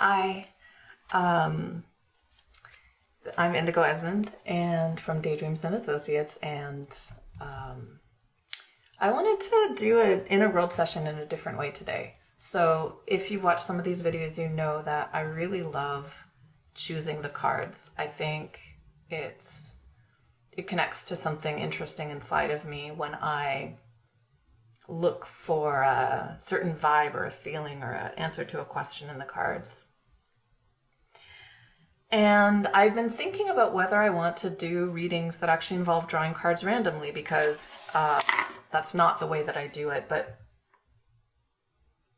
Hi, I'm Indigo Esmond and from Daydreams and Associates, and I wanted to do an inner world session in a different way today. So if you've watched some of these videos, you know that I really love choosing the cards. I think it connects to something interesting inside of me when I look for a certain vibe or a feeling or an answer to a question in the cards. And I've been thinking about whether I want to do readings that actually involve drawing cards randomly, because that's not the way that I do it. But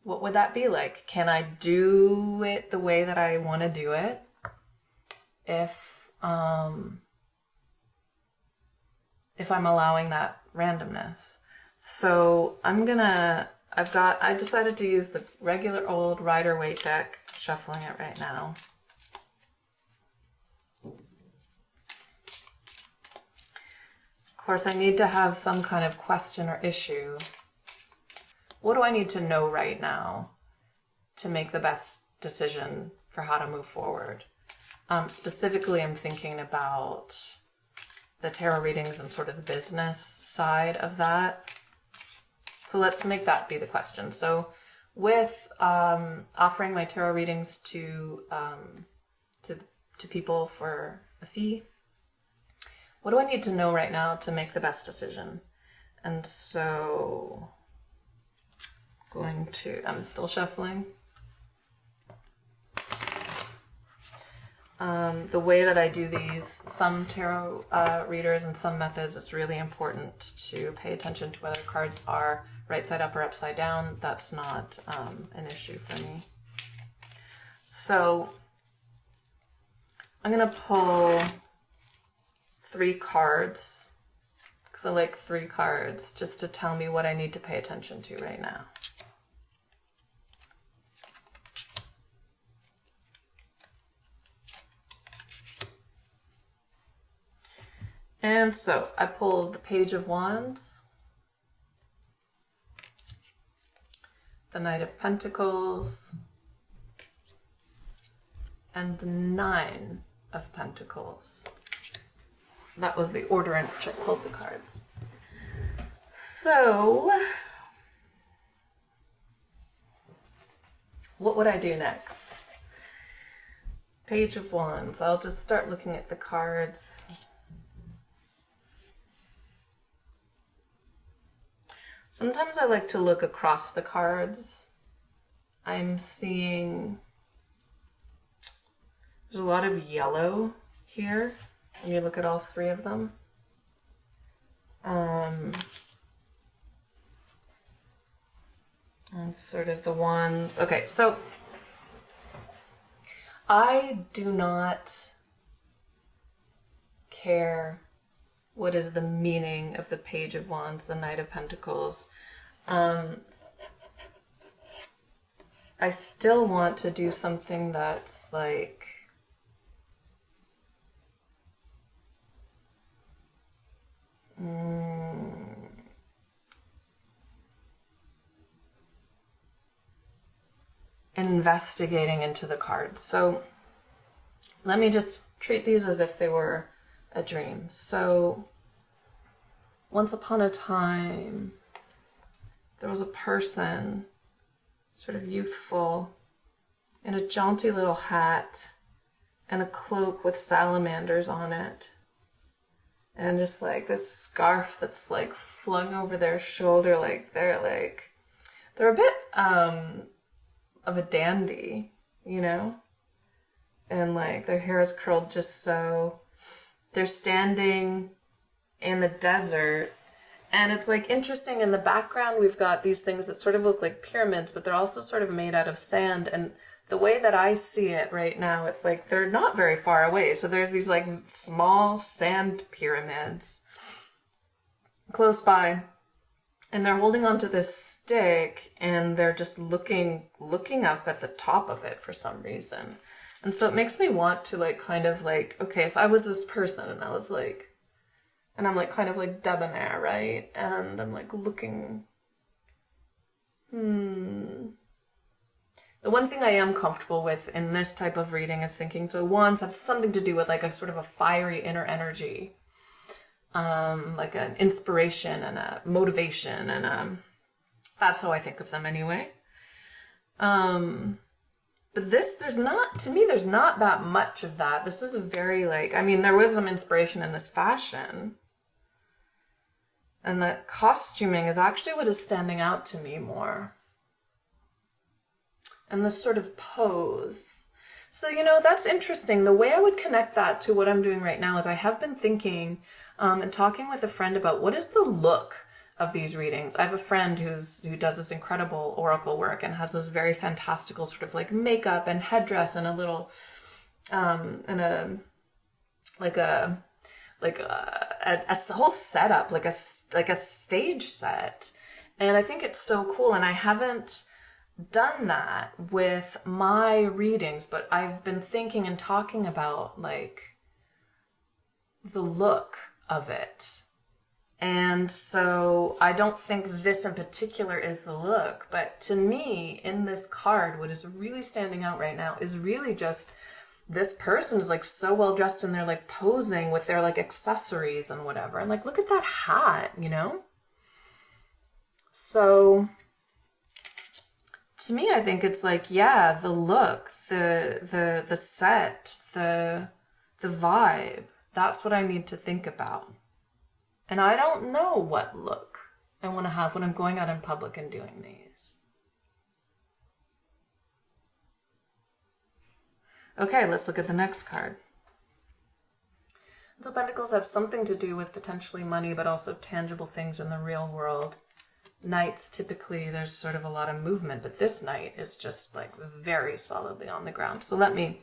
what would that be like? Can I do it the way that I want to do it if I'm allowing that randomness? So I decided to use the regular old Rider-Waite deck, shuffling it right now. Of course, I need to have some kind of question or issue. What do I need to know right now to make the best decision for how to move forward? Specifically, I'm thinking about the tarot readings and sort of the business side of that. So let's make that be the question. So with offering my tarot readings to people for a fee, what do I need to know right now to make the best decision? And so I'm still shuffling. The way that I do these, some tarot readers and some methods, it's really important to pay attention to whether cards are right side up or upside down. That's not an issue for me. So I'm going to pull 3 cards, because I like 3 cards, just to tell me what I need to pay attention to right now. And so I pulled the Page of Wands, the Knight of Pentacles, and the 9 of Pentacles. That was the order in which I pulled the cards. So, what would I do next? Page of Wands. I'll just start looking at the cards. Sometimes I like to look across the cards. I'm seeing there's a lot of yellow here. When you look at all 3 of them. And sort of the ones. Okay, so I do not care what is the meaning of the Page of Wands, the Knight of Pentacles. I still want to do something that's like investigating into the cards. So let me just treat these as if they were a dream. So once upon a time, there was a person, sort of youthful, in a jaunty little hat and a cloak with salamanders on it. And just like this scarf that's like flung over their shoulder, like they're a bit of a dandy, you know? And like their hair is curled just so. They're standing in the desert, and it's like interesting. In the background we've got these things that sort of look like pyramids, but they're also sort of made out of sand. And the way that I see it right now, it's like they're not very far away. So there's these like small sand pyramids close by, and they're holding onto this stick, and they're just looking up at the top of it for some reason. And so it makes me want to like kind of like, okay, if I was this person and I was like, and I'm like kind of like debonair, right? And I'm like looking, The one thing I am comfortable with in this type of reading is thinking, so wands have something to do with like a sort of a fiery inner energy, like an inspiration and a motivation, and that's how I think of them anyway. But this, there's not that much of that. This is a very like, I mean, there was some inspiration in this fashion. And the costuming is actually what is standing out to me more. And this sort of pose. So, you know, that's interesting. The way I would connect that to what I'm doing right now is I have been thinking and talking with a friend about what is the look of these readings. I have a friend who does this incredible oracle work and has this very fantastical sort of like makeup and headdress and a little and a whole setup, like a stage set. And I think it's so cool. And I haven't done that with my readings, but I've been thinking and talking about like the look of it. And so I don't think this in particular is the look, but to me in this card, what is really standing out right now is really just this person is like so well dressed and they're like posing with their like accessories and whatever. And like, look at that hat, you know? So to me, I think it's like, yeah, the look, the set, the vibe, that's what I need to think about. And I don't know what look I want to have when I'm going out in public and doing these. Okay, let's look at the next card. So Pentacles have something to do with potentially money, but also tangible things in the real world. Knights, typically there's sort of a lot of movement, but this knight is just like very solidly on the ground. So once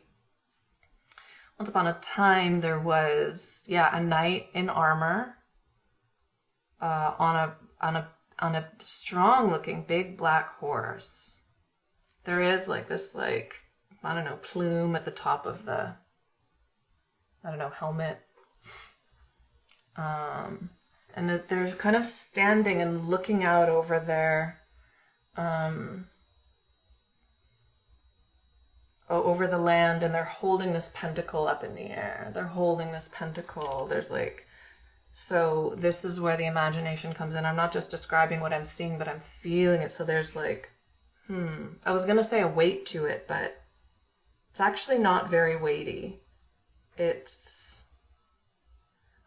upon a time there was, a knight in armor on a strong looking big black horse. There is like this plume at the top of the, helmet. And that they're kind of standing and looking out over their, over the land, and they're holding this pentacle up in the air. They're holding this pentacle. There's so this is where the imagination comes in. I'm not just describing what I'm seeing, but I'm feeling it. So there's I was going to say a weight to it, but it's actually not very weighty.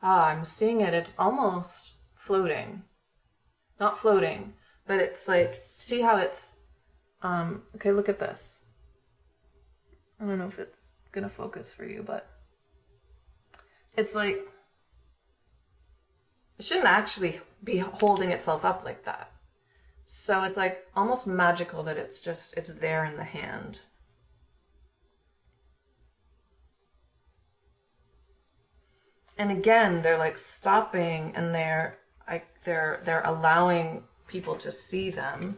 I'm seeing it. It's almost floating. Not floating, but it's like, see how it's, okay, look at this. I don't know if it's going to focus for you, but it's like, it shouldn't actually be holding itself up like that. So it's like almost magical that it's there in the hand. And again, they're like stopping and they're allowing people to see them.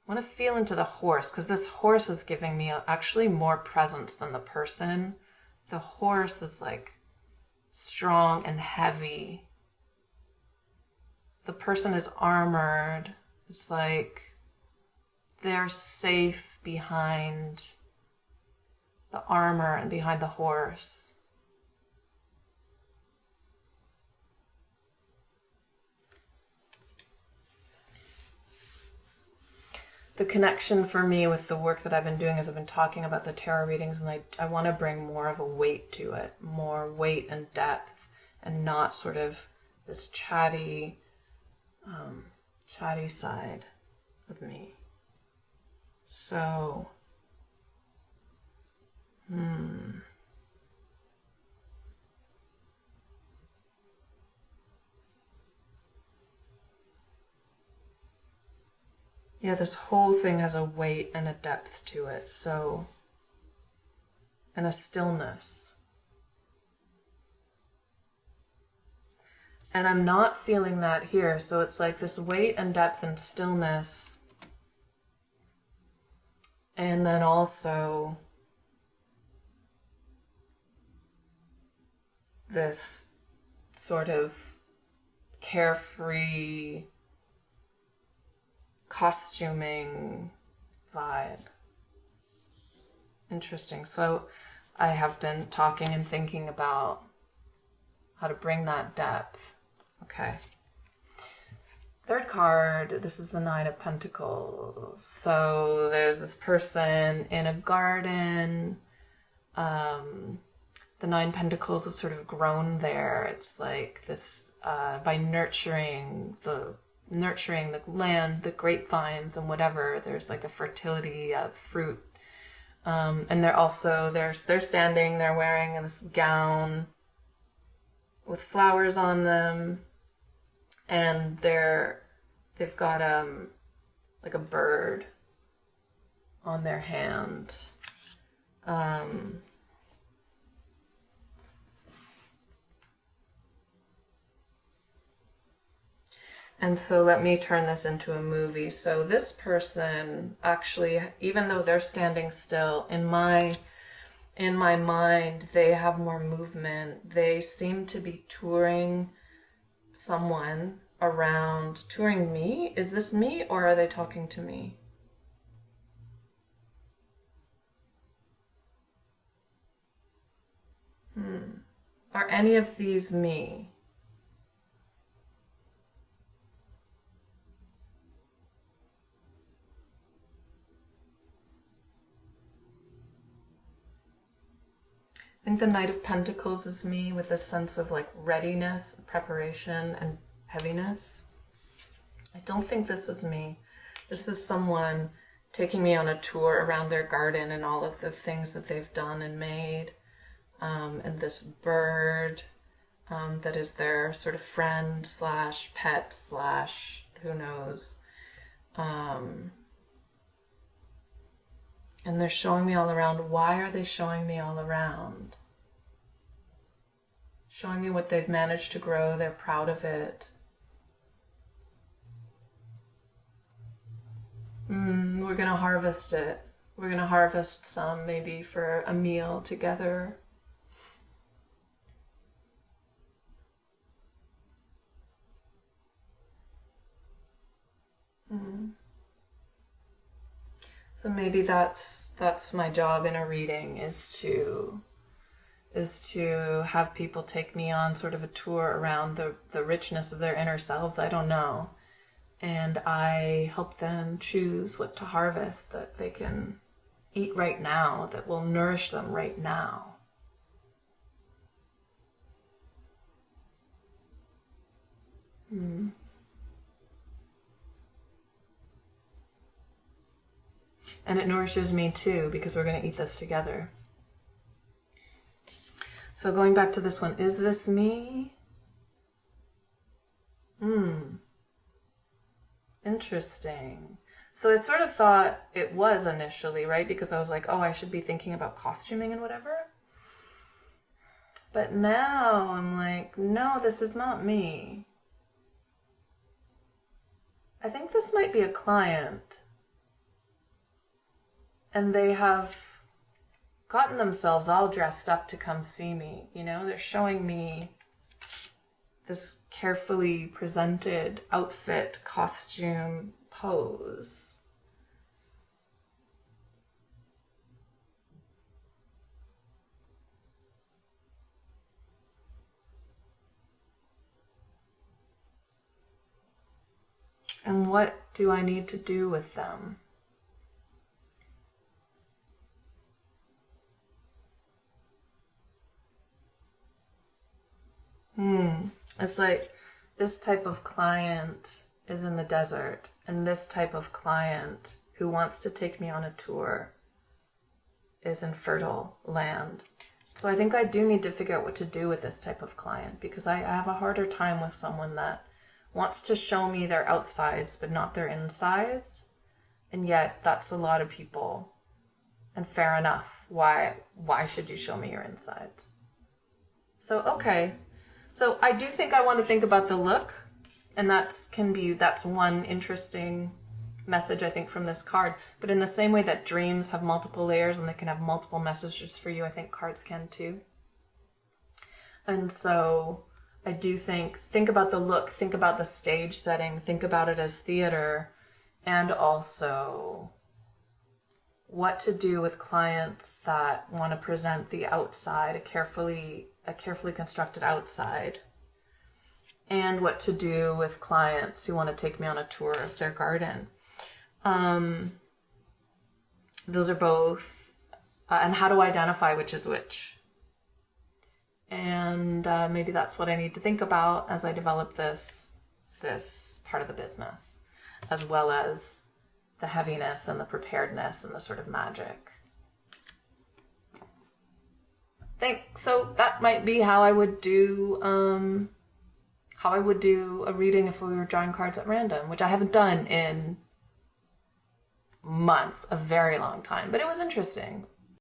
I want to feel into the horse, because this horse is giving me actually more presence than the person. The horse is like strong and heavy. The person is armored. It's like they're safe behind the armor and behind the horse. The connection for me with the work that I've been doing is I've been talking about the tarot readings, and I want to bring more of a weight to it, more weight and depth, and not sort of this chatty side of me. So, yeah, this whole thing has a weight and a depth to it, so, and a stillness. And I'm not feeling that here, so it's like this weight and depth and stillness. And then also this sort of carefree costuming, vibe. Interesting. So I have been talking and thinking about how to bring that depth. Okay. Third card, this is the Knight of Pentacles. So there's this person in a garden. The 9 Pentacles have sort of grown there. It's like this, by nurturing the land, the grapevines and whatever, there's like a fertility of fruit. And they're standing, they're wearing this gown with flowers on them, and they've got like a bird on their hand. And so let me turn this into a movie. So this person actually, even though they're standing still, in my mind, they have more movement. They seem to be touring someone around. Touring me? Is this me, or are they talking to me? Are any of these me? I think the Knight of Pentacles is me, with a sense of like readiness, preparation, and heaviness. I don't think this is me. This is someone taking me on a tour around their garden and all of the things that they've done and made. And this bird that is their sort of friend slash pet slash who knows. And they're showing me all around. Why are they showing me all around? Showing me what they've managed to grow. They're proud of it. We're going to harvest it. We're going to harvest some, maybe for a meal together. So maybe that's my job in a reading, is to have people take me on sort of a tour around the richness of their inner selves. I don't know. And I help them choose what to harvest that they can eat right now, that will nourish them right now. And it nourishes me too, because we're going to eat this together. So going back to this one, is this me? Interesting. So I sort of thought it was initially, right? Because I was like, oh, I should be thinking about costuming and whatever. But now I'm like, no, this is not me. I think this might be a client. And they have gotten themselves all dressed up to come see me. You know, they're showing me this carefully presented outfit, costume, pose. And what do I need to do with them? It's like this type of client is in the desert, and this type of client who wants to take me on a tour is in fertile land. So I think I do need to figure out what to do with this type of client, because I have a harder time with someone that wants to show me their outsides but not their insides. And yet that's a lot of people. And fair enough. Why should you show me your insides? So, okay. So I do think I want to think about the look, and that's one interesting message, I think, from this card. But in the same way that dreams have multiple layers and they can have multiple messages for you, I think cards can too. And so I do think about the look, think about the stage setting, think about it as theater, and also what to do with clients that want to present the outside, a carefully constructed outside, and what to do with clients who want to take me on a tour of their garden. Those are both, and how to identify which is which. And maybe that's what I need to think about as I develop this part of the business, as well as the heaviness and the preparedness and the sort of magic. So that might be how I would do a reading if we were drawing cards at random, which I haven't done in months, a very long time, but it was interesting.